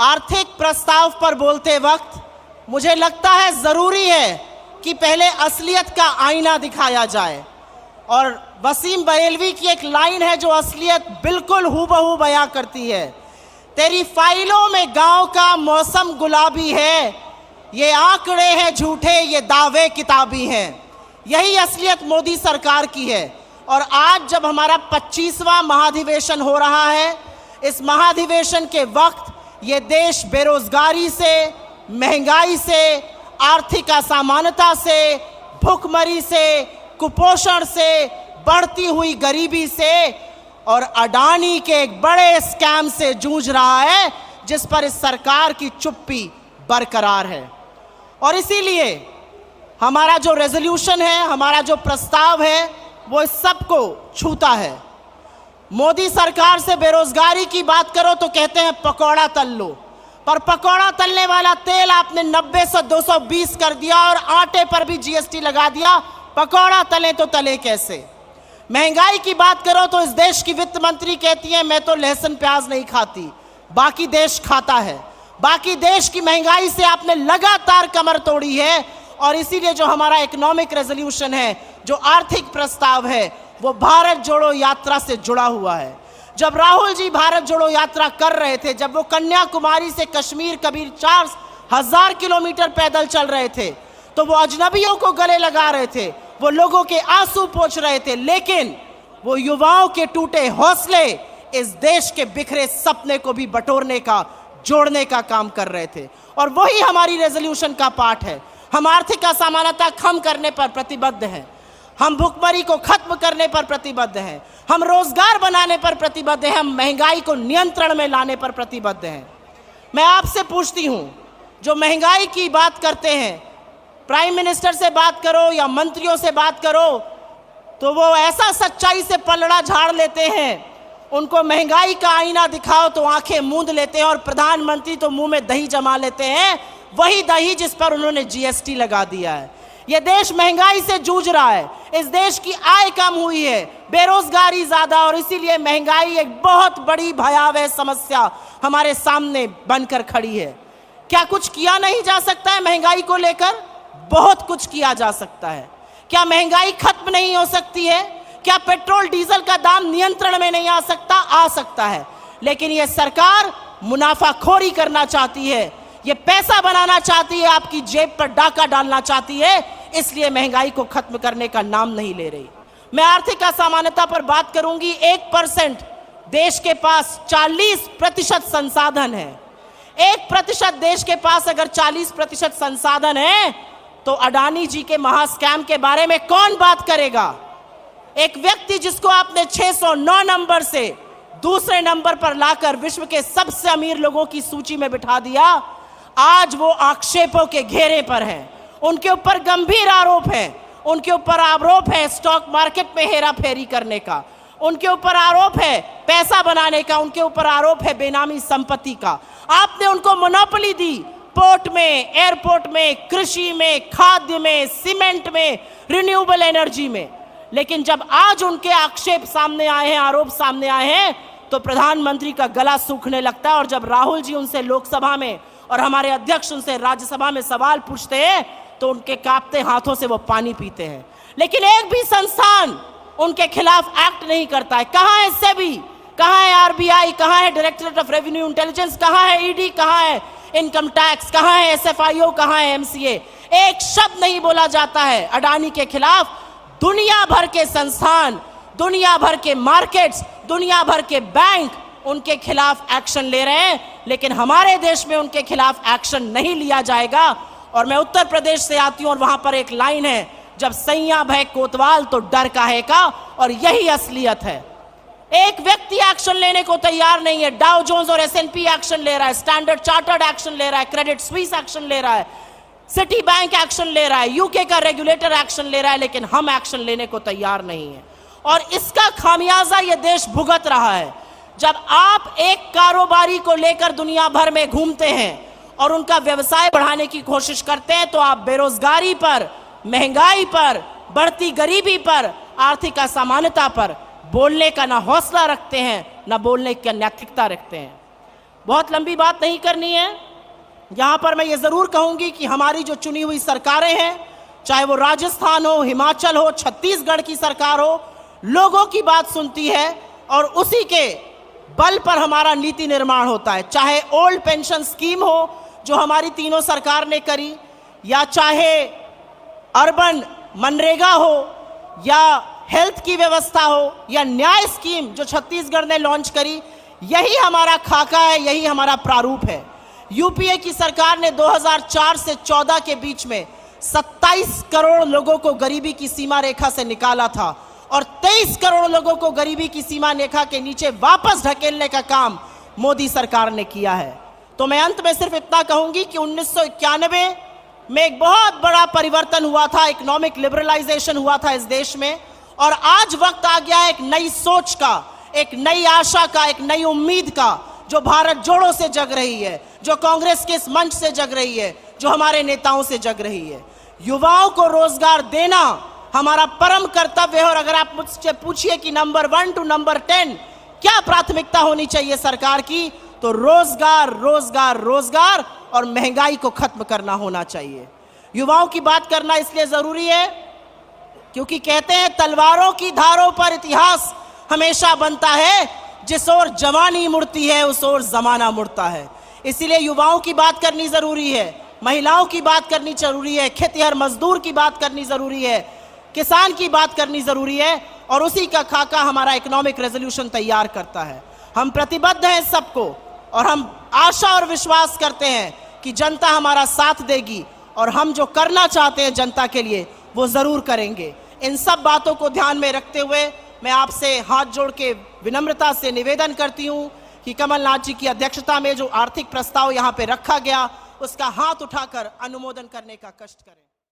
आर्थिक प्रस्ताव पर बोलते वक्त मुझे लगता है ज़रूरी है कि पहले असलियत का आईना दिखाया जाए। और वसीम बरेलवी की एक लाइन है जो असलियत बिल्कुल हूबहू बयां करती है। तेरी फाइलों में गांव का मौसम गुलाबी है, ये आंकड़े हैं झूठे, ये दावे किताबी हैं। यही असलियत मोदी सरकार की है। और आज जब हमारा 25वां महाधिवेशन हो रहा है, इस महाधिवेशन के वक्त ये देश बेरोजगारी से, महंगाई से, आर्थिक असमानता से, भूखमरी से, कुपोषण से, बढ़ती हुई गरीबी से और अडानी के एक बड़े स्कैम से जूझ रहा है, जिस पर इस सरकार की चुप्पी बरकरार है। और इसीलिए हमारा जो रेजोल्यूशन है, हमारा जो प्रस्ताव है, वो इस सबको छूता है। मोदी सरकार से बेरोजगारी की बात करो तो कहते हैं पकौड़ा तल लो, पर पकौड़ा तलने वाला तेल आपने 90 से 220 कर दिया और आटे पर भी जीएसटी लगा दिया। पकौड़ा तले तो तले कैसे? महंगाई की बात करो तो इस देश की वित्त मंत्री कहती है मैं तो लहसुन प्याज नहीं खाती, बाकी देश खाता है। बाकी देश की महंगाई से आपने लगातार कमर तोड़ी है। और इसीलिए जो हमारा इकोनॉमिक रेजोल्यूशन है, जो आर्थिक प्रस्ताव है, वो भारत जोड़ो यात्रा से जुड़ा हुआ है। जब राहुल जी भारत जोड़ो यात्रा कर रहे थे, जब वो कन्याकुमारी से कश्मीर कबीर 4000 किलोमीटर पैदल चल रहे थे, तो वो अजनबियों को गले लगा रहे थे, वो लोगों के आंसू पोंछ रहे थे, लेकिन वो युवाओं के टूटे हौसले इस देश के बिखरे सपने को भी बटोरने का, जोड़ने का काम कर रहे थे। और वही हमारी रेजोल्यूशन का पार्ट है। हम आर्थिक असमानता कम करने पर प्रतिबद्ध हैं, हम भुखमरी को खत्म करने पर प्रतिबद्ध हैं, हम रोजगार बनाने पर प्रतिबद्ध हैं, हम महंगाई को नियंत्रण में लाने पर प्रतिबद्ध हैं। मैं आपसे पूछती हूं, जो महंगाई की बात करते हैं, प्राइम मिनिस्टर से बात करो या मंत्रियों से बात करो, तो वो ऐसा सच्चाई से पलड़ा झाड़ लेते हैं, उनको महंगाई का आईना दिखाओ तो आंखें मूंद लेते हैं, और प्रधानमंत्री तो मुंह में दही जमा लेते हैं, वही दही जिस पर उन्होंने जीएसटी लगा दिया है। यह देश महंगाई से जूझ रहा है, इस देश की आय कम हुई है, बेरोजगारी ज्यादा, और इसीलिए महंगाई एक बहुत बड़ी भयावह समस्या हमारे सामने बनकर खड़ी है। क्या कुछ किया नहीं जा सकता है महंगाई को लेकर? बहुत कुछ किया जा सकता है। क्या महंगाई खत्म नहीं हो सकती है? क्या पेट्रोल डीजल का दाम नियंत्रण में नहीं आ सकता? आ सकता है। लेकिन यह सरकार मुनाफाखोरी करना चाहती है, ये पैसा बनाना चाहती है, आपकी जेब पर डाका डालना चाहती है, इसलिए महंगाई को खत्म करने का नाम नहीं ले रही। मैं आर्थिक असमानता पर बात करूंगी। 1% देश के पास 40% संसाधन है। 1% देश के पास अगर 40% संसाधन है, तो अडानी जी के महास्कैम के बारे में कौन बात करेगा? एक व्यक्ति जिसको आपने 609 नंबर से दूसरे नंबर पर लाकर विश्व के सबसे अमीर लोगों की सूची में बिठा दिया, आज वो आक्षेपों के घेरे पर हैं। उनके ऊपर गंभीर आरोप है, उनके ऊपर आरोप है स्टॉक मार्केट में हेरा फेरी करने का, उनके ऊपर आरोप है पैसा बनाने का, उनके ऊपर आरोप है बेनामी संपत्ति का। आपने उनको मोनोपोली दी पोर्ट में, एयरपोर्ट में, कृषि में, खाद्य में, सीमेंट में, रिन्यूएबल एनर्जी में। लेकिन जब आज उनके आक्षेप सामने आए हैं, आरोप सामने आए हैं, तो प्रधानमंत्री का गला सूखने लगता है। और जब राहुल जी उनसे लोकसभा में और हमारे अध्यक्ष उनसे राज्यसभा में सवाल पूछते हैं, तो उनके कांपते हाथों से वो पानी पीते हैं। लेकिन एक भी संस्थान उनके खिलाफ एक्ट नहीं करता है। कहां है सेबी, कहां है आरबीआई, कहां है डायरेक्टरेट ऑफ रेवेन्यू इंटेलिजेंस, कहां है ईडी, कहां है इनकम टैक्स, कहां है एसएफआईओ, कहां है एमसीए? एक शब्द नहीं बोला जाता है अडानी के खिलाफ। दुनिया भर के संस्थान, दुनिया भर के मार्केट्स, दुनिया भर के बैंक उनके खिलाफ एक्शन ले रहे हैं, लेकिन हमारे देश में उनके खिलाफ एक्शन नहीं लिया जाएगा। और मैं उत्तर प्रदेश से आती हूं, और वहां पर एक लाइन है, जब सैया भय कोतवाल तो डर काहे का, और यही असलियत है। एक व्यक्ति एक्शन लेने को तैयार नहीं है। डाउ जोन्स और एसएनपी एक्शन ले रहा है, स्टैंडर्ड चार्टर्ड एक्शन ले रहा है, क्रेडिट स्विस एक्शन ले रहा है, सिटी बैंक एक्शन ले रहा है, यूके का रेगुलेटर एक्शन ले रहा है, लेकिन हम एक्शन लेने को तैयार नहीं है। और इसका खामियाजा ये देश भुगत रहा है। जब आप एक कारोबारी को लेकर दुनिया भर में घूमते हैं और उनका व्यवसाय बढ़ाने की कोशिश करते हैं, तो आप बेरोजगारी पर, महंगाई पर, बढ़ती गरीबी पर, आर्थिक असमानता पर बोलने का ना हौसला रखते हैं, ना बोलने की नैतिकता रखते हैं। बहुत लंबी बात नहीं करनी है। यहाँ पर मैं ये ज़रूर कहूँगी कि हमारी जो चुनी हुई सरकारें हैं, चाहे वो राजस्थान हो, हिमाचल हो, छत्तीसगढ़ की सरकार हो, लोगों की बात सुनती है और उसी के बल पर हमारा नीति निर्माण होता है। चाहे ओल्ड पेंशन स्कीम हो जो हमारी तीनों सरकार ने करी, या चाहे अर्बन मनरेगा हो, या हेल्थ की व्यवस्था हो, या न्याय स्कीम जो छत्तीसगढ़ ने लॉन्च करी, यही हमारा खाका है, यही हमारा प्रारूप है। यूपीए की सरकार ने 2004 से 14 के बीच में 27 करोड़ लोगों को गरीबी की सीमा रेखा से निकाला था और 23 करोड़ लोगों को गरीबी की सीमा रेखा के नीचे वापस ढकेलने का काम मोदी सरकार ने किया है। तो मैं अंत में सिर्फ इतना कहूंगी कि 1991 में एक बहुत बड़ा परिवर्तन हुआ था, इकोनॉमिक लिबरलाइजेशन हुआ था इस देश में, और आज वक्त आ गया है एक नई सोच का, एक नई आशा का, एक नई उम्मीद का, जो भारत जोड़ो से जग रही है, जो कांग्रेस के इस मंच से जग रही है, जो हमारे नेताओं से जग रही है। युवाओं को रोजगार देना हमारा परम कर्तव्य है। और अगर आप मुझसे पूछिए कि नंबर 1 टू नंबर 10 क्या प्राथमिकता होनी चाहिए सरकार की, तो रोजगार, रोजगार, रोजगार और महंगाई को खत्म करना होना चाहिए। युवाओं की बात करना इसलिए जरूरी है क्योंकि कहते हैं तलवारों की धारों पर इतिहास हमेशा बनता है, जिस ओर जवानी मुड़ती है उस ओर जमाना मुड़ता है। इसीलिए युवाओं की बात करनी जरूरी है, महिलाओं की बात करनी जरूरी है, खेतिहर मजदूर की बात करनी जरूरी है, किसान की बात करनी जरूरी है, और उसी का खाका हमारा इकोनॉमिक रेजोल्यूशन तैयार करता है। हम प्रतिबद्ध हैं सबको, और हम आशा और विश्वास करते हैं कि जनता हमारा साथ देगी और हम जो करना चाहते हैं जनता के लिए वो जरूर करेंगे। इन सब बातों को ध्यान में रखते हुए मैं आपसे हाथ जोड़ के विनम्रता से निवेदन करती हूं कि कमलनाथ जी की अध्यक्षता में जो आर्थिक प्रस्ताव यहां पे रखा गया उसका हाथ उठाकर अनुमोदन करने का कष्ट करें।